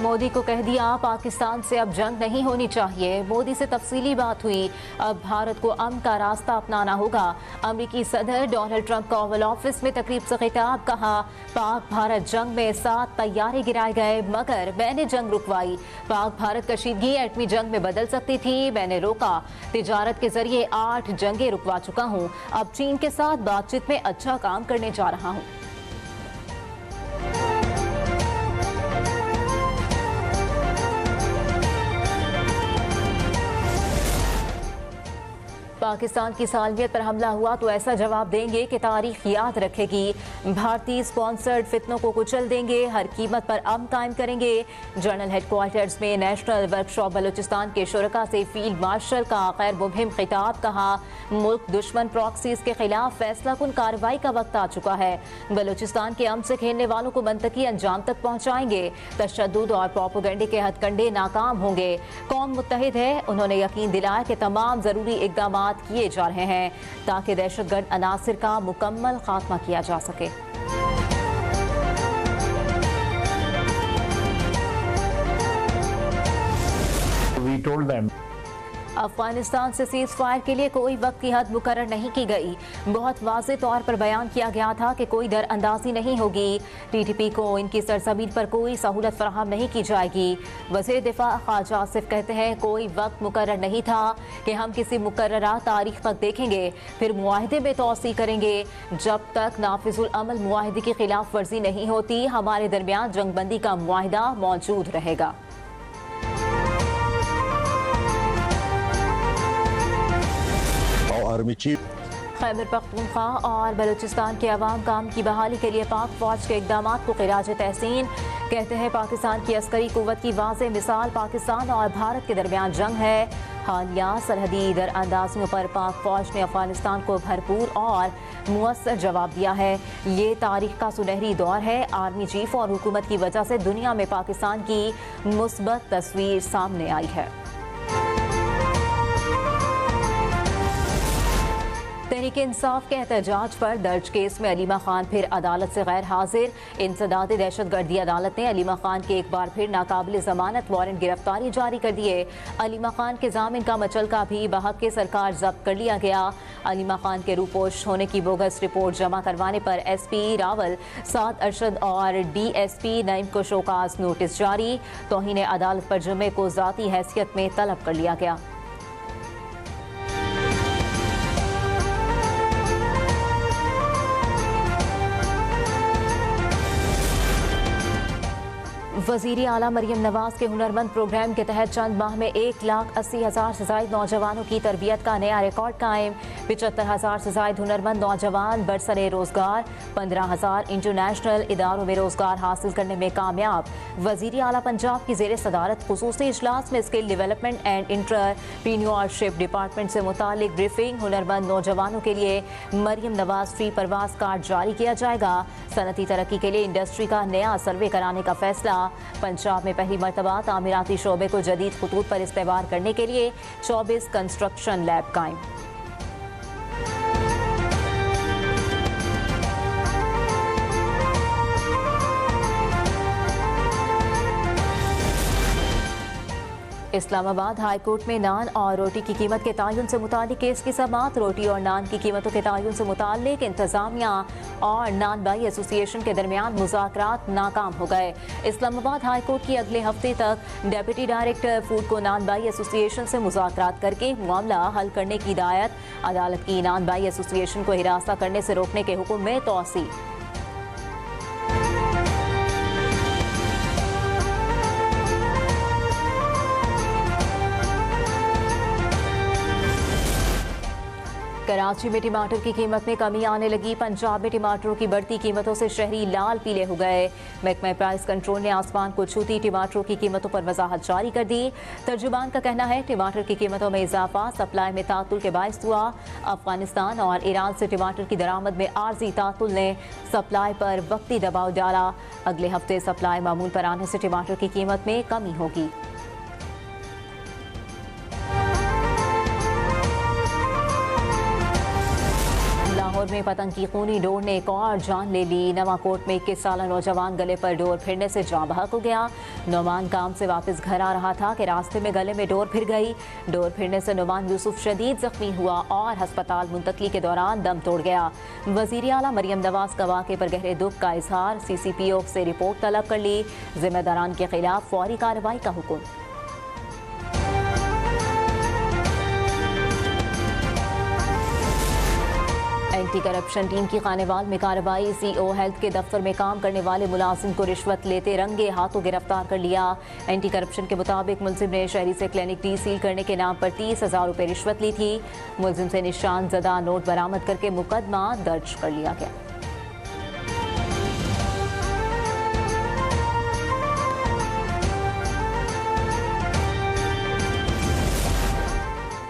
मोदी को कह दिया पाकिस्तान से अब जंग नहीं होनी चाहिए। मोदी से तफसीली बात हुई। अब भारत को अमन का रास्ता अपनाना होगा। अमेरिकी सदर डोनाल्ड ट्रंप का ओवल ऑफिस में तकरीब से खिताब। कहा, पाक भारत जंग में 7 तैयारे गिराए गए मगर मैंने जंग रुकवाई। पाक भारत कशीदगी एटमी जंग में बदल सकती थी, मैंने रोका। तिजारत के जरिए 8 जंगें रुकवा चुका हूँ। अब चीन के साथ बातचीत में अच्छा काम करने जा रहा हूँ। पाकिस्तान की सालमियत पर हमला हुआ तो ऐसा जवाब देंगे कि तारीख याद रखेगी। भारतीय स्पॉन्सर्ड फितनों को कुचल देंगे, हर कीमत पर अमन कायम करेंगे। जनरल हेडक्वार्टर्स में नेशनल वर्कशॉप बलूचिस्तान के शुरका से फील्ड मार्शल का गैर मुहिम खिताब। कहा, मुल्क दुश्मन प्रॉक्सीज के खिलाफ फैसला कुन कार्रवाई का वक्त आ चुका है। बलूचिस्तान के अमन से खेलने वालों को मंतकी अंजाम तक पहुंचाएंगे। तशद्दुद और प्रोपेगेंडे के हथकंडे नाकाम होंगे। कौम मुत्तहिद है। उन्होंने यकीन दिलाया कि तमाम जरूरी इकदाम किए जा रहे हैं ताकि दहशतगर्द अनासिर का मुकम्मल खात्मा किया जा सके। We told them अफगानिस्तान से सीज फायर के लिए कोई वक्त की हद मुकर्रर नहीं की गई। बहुत वाज़ेह तौर पर बयान किया गया था कि कोई दर अंदाजी नहीं होगी। TTP को इनकी सरजमीन पर कोई सहूलत फराहम नहीं की जाएगी। वज़ीर दिफा ख्वाजा आसिफ कहते हैं, कोई वक्त मुकर्रर नहीं था कि हम किसी मुकर्ररा तारीख तक देखेंगे, फिर मुआहदे में तोसी करेंगे। जब तक नाफिजुल अमल मुआहदे की खिलाफ वर्जी नहीं होती, हमारे दरमियान जंगबंदी का मुआहदा मौजूद रहेगा। आर्मी चीफ खैबर पख्तूनख्वा और बलूचिस्तान के अवाम काम की बहाली के लिए पाक फौज के इकदाम को खिराज तहसीन। कहते हैं, पाकिस्तान की अस्करी कुव्वत की वाज़ेह मिसाल पाकिस्तान और भारत के दरमियान जंग है। हालिया सरहदी दर अंदाजियों पर पाक फौज ने अफगानिस्तान को भरपूर और मुअस्सर जवाब दिया है। ये तारीख का सुनहरी दौर है। आर्मी चीफ और हुकूमत की वजह से दुनिया में पाकिस्तान की मुस्बत तस्वीर सामने आई है। तहरीक इंसाफ के एहतजाज पर दर्ज केस में अलीमा खान फिर अदालत से गैर हाजिर। इंसदाद दहशतगर्दी अदालत ने अलीमा खान के एक बार फिर नाकाबिल जमानत वारंट गिरफ्तारी जारी कर दिए। अलीमा खान के जामिन का मचलका भी बहक के सरकार जब्त कर लिया गया। अलीमा खान के रूपोश होने की बोगस रिपोर्ट जमा करवाने पर SP रावल, साद अरशद और DSP नईम को शोकाज नोटिस जारी। तौहीन अदालत पर जुमे को जाती हैसियत में तलब कर लिया गया। वज़ीर आला मरियम नवाज के हुनरमंद प्रोग्राम के तहत चंद माह में 1,80,000 से ज़ायद नौजवानों की तरबियत का नया रिकॉर्ड कायम। 75,000 से ज़ायद हुनरमंद नौजवान बरसरे रोजगार। 15,000 इंटरनेशनल इदारों में रोजगार हासिल करने में कामयाब। वज़ीर आला पंजाब की ज़ेर सदारत खुसूसी इजलास में skill development and entrepreneurship department से मुतालिक ब्रीफिंग। हुनरमंद नौजवानों के लिए मरियम नवाज फ्री परवाज कार्ड जारी किया जाएगा। सनती तरक्की के लिए इंडस्ट्री का नया सर्वे कराने का फैसला। पंजाब में पहली मरतबा तामीराती शोबे को जदीद खतूत पर इस्तेमाल करने के लिए 24 कंस्ट्रक्शन लैब कायम। इस्लामाबाद हाई कोर्ट में नान और रोटी की कीमत के तयन से मुतालिक केस की समाअत। रोटी और नान की कीमतों के तयन से मुतालिक इंतजामिया और नान बाई एसोसिएशन के दरमियान मुज़ाकरात नाकाम हो गए। इस्लामाबाद हाई कोर्ट की अगले हफ्ते तक डेप्यूटी डायरेक्टर फूड को नान बाई एसोसिएशन से मुज़ाकरात करके मामला हल करने की हिदायत। अदालत की नान बाई एसोसिएशन को हिरासत करने से रोकने के हुक्म में तोसी। कराची में टमाटर की कीमत में कमी आने लगी। पंजाब में टमाटरों की बढ़ती कीमतों से शहरी लाल पीले हो गए। महकमा प्राइस कंट्रोल ने आसमान को छूती टमाटरों की कीमतों पर वजाहत जारी कर दी। तर्जुमान का कहना है, टमाटर की कीमतों में इजाफा सप्लाई में तातुल के बायस हुआ। अफगानिस्तान और ईरान से टमाटर की दरामद में आर्जी तातुल ने सप्लाई पर वक्ती दबाव डाला। अगले हफ्ते सप्लाई मामूल पर आने से टमाटर की कीमत में कमी होगी। में पतंग की खूनी डोर ने एक और जान ले ली। नवाकोट में 21 साला नौजवान गले पर डोर फिरने से जाँ बहक हो गया। नौमान काम से वापस घर आ रहा था कि रास्ते में गले में डोर फिर गई। डोर फिरने से नौमान यूसुफ शदीद जख्मी हुआ और अस्पताल मुंतकली के दौरान दम तोड़ गया। वज़ीर आला मरियम नवाज का वाक़े पर गहरे दुख का इजहार। CCPO से रिपोर्ट तलब कर ली। जिम्मेदारान के खिलाफ फौरी कार्रवाई का हुक्म। एंटी करप्शन टीम की खानेवाल में कार्रवाई। CO हेल्थ के दफ्तर में काम करने वाले मुलाजिम को रिश्वत लेते रंगे हाथों गिरफ्तार कर लिया। एंटी करप्शन के मुताबिक मुलजिम ने शहरी से क्लिनिक डीसील करने के नाम पर 30,000 रुपये रिश्वत ली थी। मुलजिम से निशान ज़दा नोट बरामद करके मुकदमा दर्ज कर लिया गया।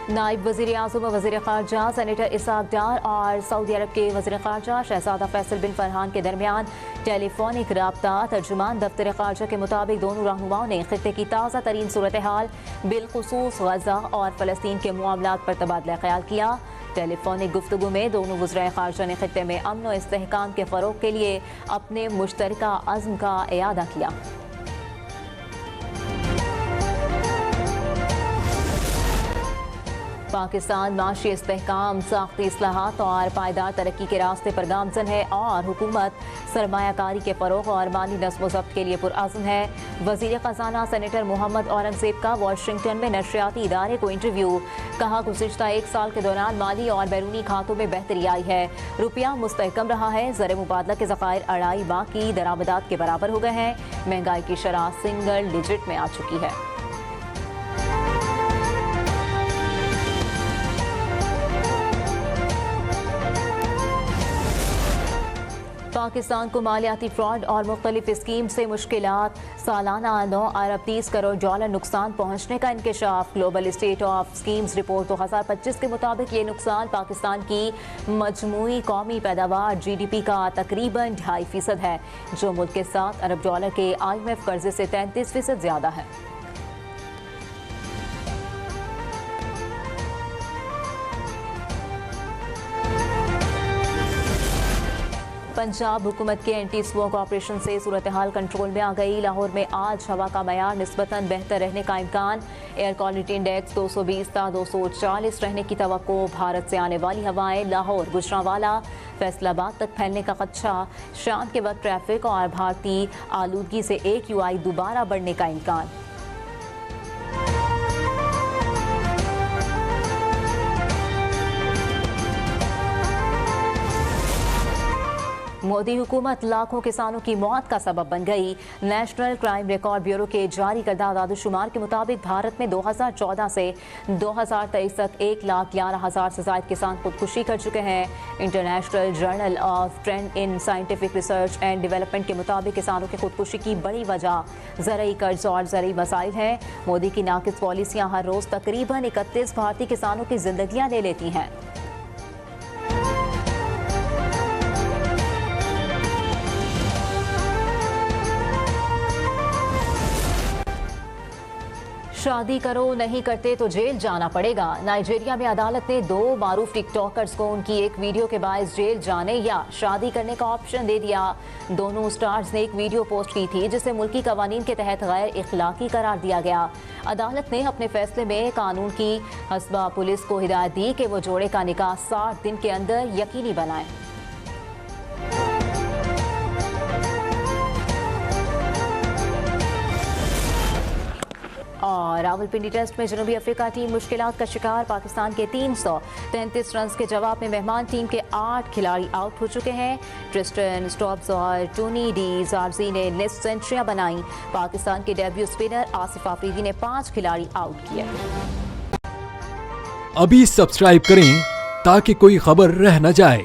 नायब वज़ीर आज़म वज़ीर ख़ारजा सेनेटर इसाक डार और सऊदी अरब के वज़ीर ख़ारजा शहज़ादा फैसल बिन फरहान के दरमियान टेलीफोनिक रब्ता। तर्जुमान दफ्तर ख़ारजा के मुताबिक दोनों रहनुमाओं ने खित्ते की ताज़ा तरीन सूरत हाल बिलखुसूस गज़ा और फ़लस्तीन के मामलात पर तबादला ख्याल किया। टेलीफोनिक गुफ्तगू में दोनों वज़राए ख़ारजा ने खित्ते में अमन व इस्तेहकाम के फ़रोग़ के लिए अपने मुश्तरका अज़्म का इयादा किया। पाकिस्तान माशी इस्तेहकाम, साख्ती इस्लाहात और पायदार तरक्की के रास्ते पर गामजन है और हुकूमत सरमायाकारी के फ़रोग़ और माली नज़्म व ज़ब्त के लिए पुरअज़्म है। वज़ीर ख़ज़ाना सेनेटर मोहम्मद औरंगज़ेब का वाशिंगटन में नशरियाती इदारे को इंटरव्यू। कहा, गुज़िश्ता 1 साल के दौरान माली और बैरूनी खातों में बेहतरी आई है। रुपया मुस्तहकम रहा है। ज़र मुबादला के ज़ख़ायर 2.5 माह की दरामदात के बराबर हो गए हैं। महंगाई की शरह सिंगल डिजिट में आ चुकी है। पाकिस्तान को मालियाती फ्रॉड और मुख्तलिफ स्कीम से मुश्किलात। सालाना 9 अरब 30 करोड़ डॉलर नुकसान पहुँचने का इंकशाफ। Global state of scams report 2025 के मुताबिक ये नुकसान पाकिस्तान की मजमूई कौमी पैदावार GDP का तकरीबन 2.5% है, जो मुल्क के 7 अरब डॉलर के IMF कर्जे से 33% ज़्यादा है। पंजाब हुकूमत के एंटी स्मोक ऑपरेशन से सूरत हाल कंट्रोल में आ गई। लाहौर में आज हवा का मयार निस्बतन बेहतर रहने का इम्कान। एयर क्वालिटी इंडेक्स 220 था 240 रहने की तवक्को। भारत से आने वाली हवाएं लाहौर, गुजरांवाला, फैसलाबाद तक फैलने का खदशा। शाम के वक्त ट्रैफिक और भारतीय आलूदगी से AQI दोबारा बढ़ने का इम्कान। मोदी हुकूमत लाखों किसानों की मौत का सबब बन गई। नेशनल क्राइम रिकॉर्ड ब्यूरो के जारी करदा आदादुशुमार के मुताबिक भारत में 2014 से 2023 तक 1,11,000 से ज़ायद किसान खुदकुशी कर चुके हैं। International journal of trend in scientific research and development के मुताबिक किसानों की खुदकुशी की बड़ी वजह ज़रई कर्ज और ज़रई मसाइल है। मोदी की नाकिस पॉलिसियाँ हर रोज़ तकरीबन 31 भारतीय किसानों की जिंदगियाँ ले लेती हैं। शादी करो, नहीं करते तो जेल जाना पड़ेगा। नाइजीरिया में अदालत ने 2 मारूफ टिकटॉकर्स को उनकी एक वीडियो के बायस जेल जाने या शादी करने का ऑप्शन दे दिया। दोनों स्टार्स ने एक वीडियो पोस्ट की थी जिसे मुल्की कवानीन के तहत गैर इखलाकी करार दिया गया। अदालत ने अपने फैसले में कानून की हस्बा पुलिस को हिदायत दी कि वो जोड़े का निकाह 60 दिन के अंदर यकीनी बनाए। और रावलपिंडी टेस्ट में जनूबी अफ्रीका टीम मुश्किलात का शिकार। पाकिस्तान के 333 रन के जवाब में मेहमान टीम के 8 खिलाड़ी आउट हो चुके हैं। ट्रिस्टन स्टॉप्स और टोनी डी जार्जी ने 19 सेंचुरियां बनाई। पाकिस्तान के डेब्यू स्पिनर आसिफ आफरीदी ने 5 खिलाड़ी आउट किए। अभी सब्सक्राइब करें ताकि कोई खबर रह न जाए।